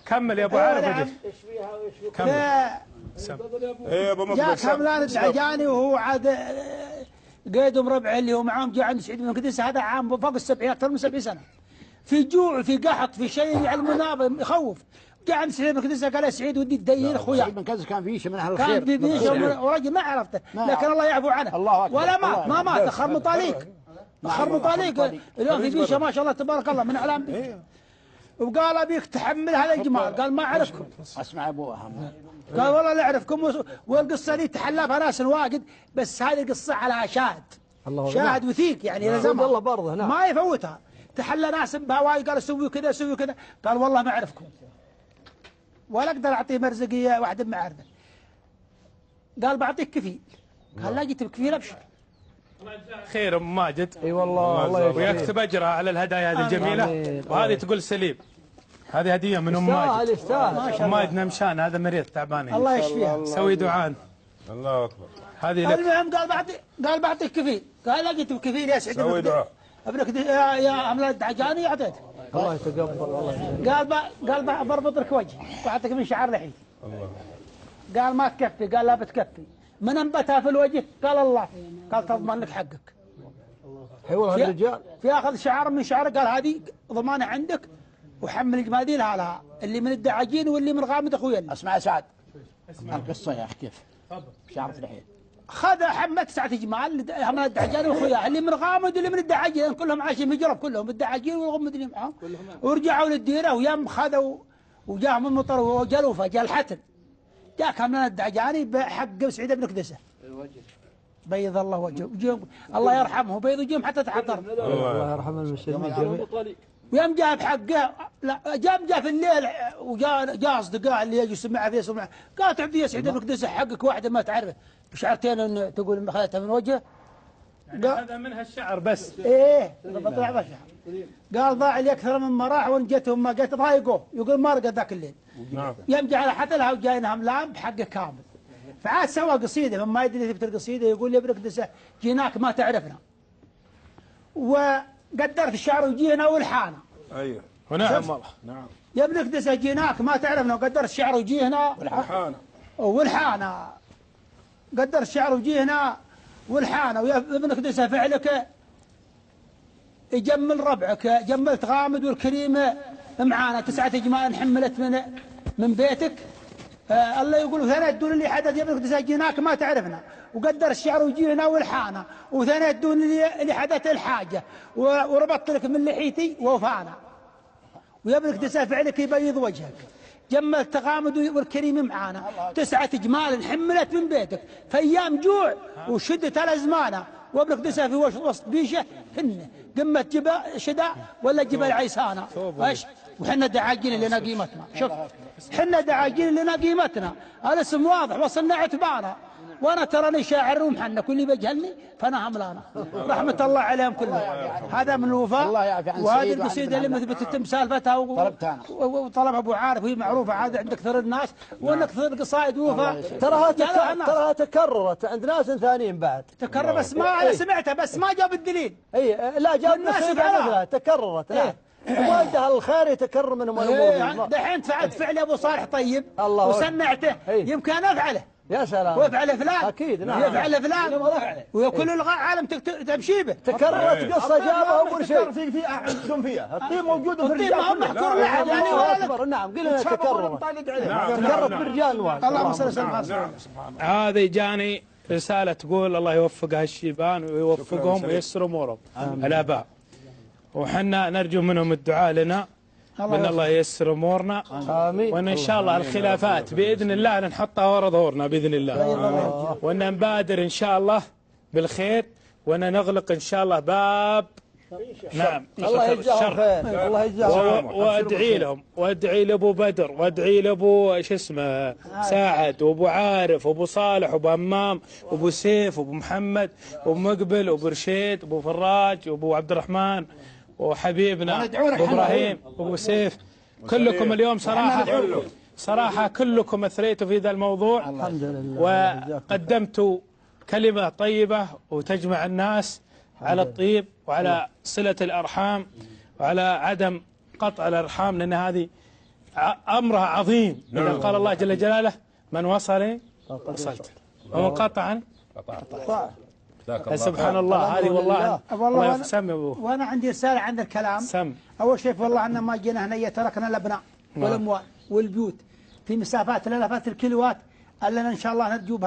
كمل يا ابو عارف. كمل. ايه ابو مقبل. جاك هملان الدعجاني وهو عاد قيدهم ربعه اللي هو معاهم جاء عند سعيد بن قديس، هذا عام فوق ال70 اكثر من 70 سنه. في جوع في قحط في شيء على المنابر يخوف. جاء عند سعيد بن قديس قال يا سعيد ودي تدين اخويا. سعيد بن قديس كان فيه من اهل الخير. كان في بيشه ورجل ما عرفته، لكن الله يعفو عنه. ولا ما مات اخر مطاليق. اخر مطاليق اليوم في بيشه ما شاء الله تبارك الله من اعلام بيشه. وقال ابيك تحمل هذا الجمال، قال ما اعرفكم. اسمع ابوها. قال والله لا اعرفكم، والقصه دي تحلى بها ناس واجد، بس هذه القصه على شاهد. شاهد وثيق يعني لازم الله برضه ما يفوتها. تحلى ناس بها واجد، قال سوي كذا سوي كذا، قال والله ما اعرفكم ولا اقدر اعطيه مرزقيه واحد ما اعرفه. قال بعطيك كفيل، قال لا جيت بكفيل ابشر. خير ام ماجد. اي والله الله ويكتب اجرها على الهدايا هذه الجميله. وهذه تقول سليم، هذه هديه من ام ماجد. ام ماجد نمشان، هذا مريض تعبان. الله يشفيها. سوي دعاء. الله اكبر. هذه لك. المهم قال بعطيك كفيل، قال لا جيت بكفيل يا سعيد سوي دعاء. ابنك يا هملان الدعجاني اعطيته. الله يتقبل. الله قال بربط لك وجهي واعطيك من شعر لحيتي. قال ما تكفي، قال لا بتكفي. من انبتها في الوجه؟ قال الله. قال تضمن لك حقك. حيوان الرجال في اخذ شعر من شعره، قال هذه ضمانه عندك وحمل الجماديل لها اللي من الدعاجين واللي من غامض اخويا. اسمع يا سعد القصه يا اخي كيف شعرت الحين. خذ حمل 9 جمال من الدعاجين واخوياه اللي من غامض واللي من الدعاجين، كلهم عايشين في جرب، كلهم الدعاجين والغمد اللي معاهم. ورجعوا للديره ويم خذوا وجاهم المطر وجلوفه جاء الحتل. جاك من الدعجاني بحق سعيد بن قديسه. بيض الله وجهه، الله يرحمه بيض وجههم حتى تحضر. الله يرحم المسلمين الجميع. ويوم جاء بحقه، لا جاء في الليل وجاء اصدقاء اللي يجوا يسمعها فيه يسمع، قال تعبد يا سعيد بن قديسه حقك واحده ما تعرفه بشعرتين ان تقول اخذتها من وجهه. يعني هذا منها الشعر بس. ايه بطلع بشعر. قال ضاع لي اكثر من مراح وان جتهم ما جت ضايقوه، يقول ما رقد ذاك الليل. نعم. يوم جاء على حتلها وجاينا هملان بحقه كامل. فعاد سوى قصيده، ما يدري يثبت القصيده، يقول يا ابن قديسه جيناك ما تعرفنا. وقدرت الشعر وجينا والحانه. ايوه. ونعم والله. نعم. يا ابن قديسه جيناك ما تعرفنا، وقدرت الشعر وجينا والحانه. قدر الشعر وجينا والحانه. ويا ابن قديسه فعلك يجمل ربعك، جملت غامد والكريمه معانا 9 أجمال حملت من بيتك. الله يقول ثانية دون اللي حدث يا ابن قديسه جيناك ما تعرفنا، وقدر الشعر وجينا والحانه. وثانية دون اللي حدث الحاجه، وربطت لك من لحيتي ووفانا. ويا ابن قديسه فعلك يبيض وجهك، جمل التغامد والكريم معانا. 9 أجمال حملت من بيتك في ايام جوع وشده الازمانه. وابن قديسه في وسط بيشه هن قمه جبال شداء ولا جبال عيسانه. ايش؟ وحنا دعاجين لنا قيمتنا. شوف حنا دعاجين لنا قيمتنا، الاسم واضح وصلنا عتبانا. وانا تراني شاعر ومحنة كل بيجهلني فانا هملانه. رحمه الله عليهم كلهم. هذا من الوفاء. وهذه القصيده اللي مثبت تتم سالفتها وطلبها ابو عارف، وهي معروفه عاد عند اكثر الناس، وان اكثر قصائد وفاء. تراها تكررت عند ناس ثانيين بعد. تكرر بس ما انا سمعتها بس ما جاب الدليل. اي لا جاب الناس مثلها تكررت. نعم. وجه الخير يتكرر منهم الامور. دحين فعلت فعل ابو صالح طيب وصنعته يمكن افعله. يا سلام. ويفعل فلان اكيد. نعم. يفعل فلان وكل العالم تمشي به. تكررت قصه جابها ابو شيء. في احدهم فيها الطيب موجود في الرجال. الطيب ما محكور لحد يعني. نعم قلنا تكررت. تكررت بالرجال واحد. اللهم صل وسلم. هذه جاني رساله تقول الله يوفق هالشيبان ويوفقهم وييسر امورهم الاباء، وحنا نرجو منهم الدعاء لنا من الله ييسر امورنا. امين. وان ان شاء الله الخلافات باذن الله نحطها ورا ظهورنا باذن الله، وان نبادر ان شاء الله بالخير، وان نغلق ان شاء الله باب. نعم الله يجزاهم خير. الله يجزاهم. وادعي لهم، وادعي لابو بدر، وادعي لابو شو اسمه ساعد، وابو عارف، وابو صالح، وابو همام، وابو سيف، وابو محمد، وابو مقبل، وابو رشيد، وابو فراج، وابو عبد الرحمن، وحبيبنا ابو ابراهيم، وابو سيف. كلكم اليوم صراحه كلكم اثريتوا في ذا الموضوع. الحمد لله. وقدمتوا كلمه طيبه وتجمع الناس على الطيب وعلى صله الارحام وعلى عدم قطع الارحام، لان هذه أمرها عظيم. إذا قال الله جل جلاله من وصل وصلت ومن قطعني قطع. سبحان الله. هذه والله الله يسمي أبوه. وأنا عندي رسالة عند الكلام. سم. أول شيء والله أن ما جينا هنا تركنا الأبناء والأموال والبيوت في مسافات الآلافات الكيلوات، ألنا إن شاء الله نرجو بها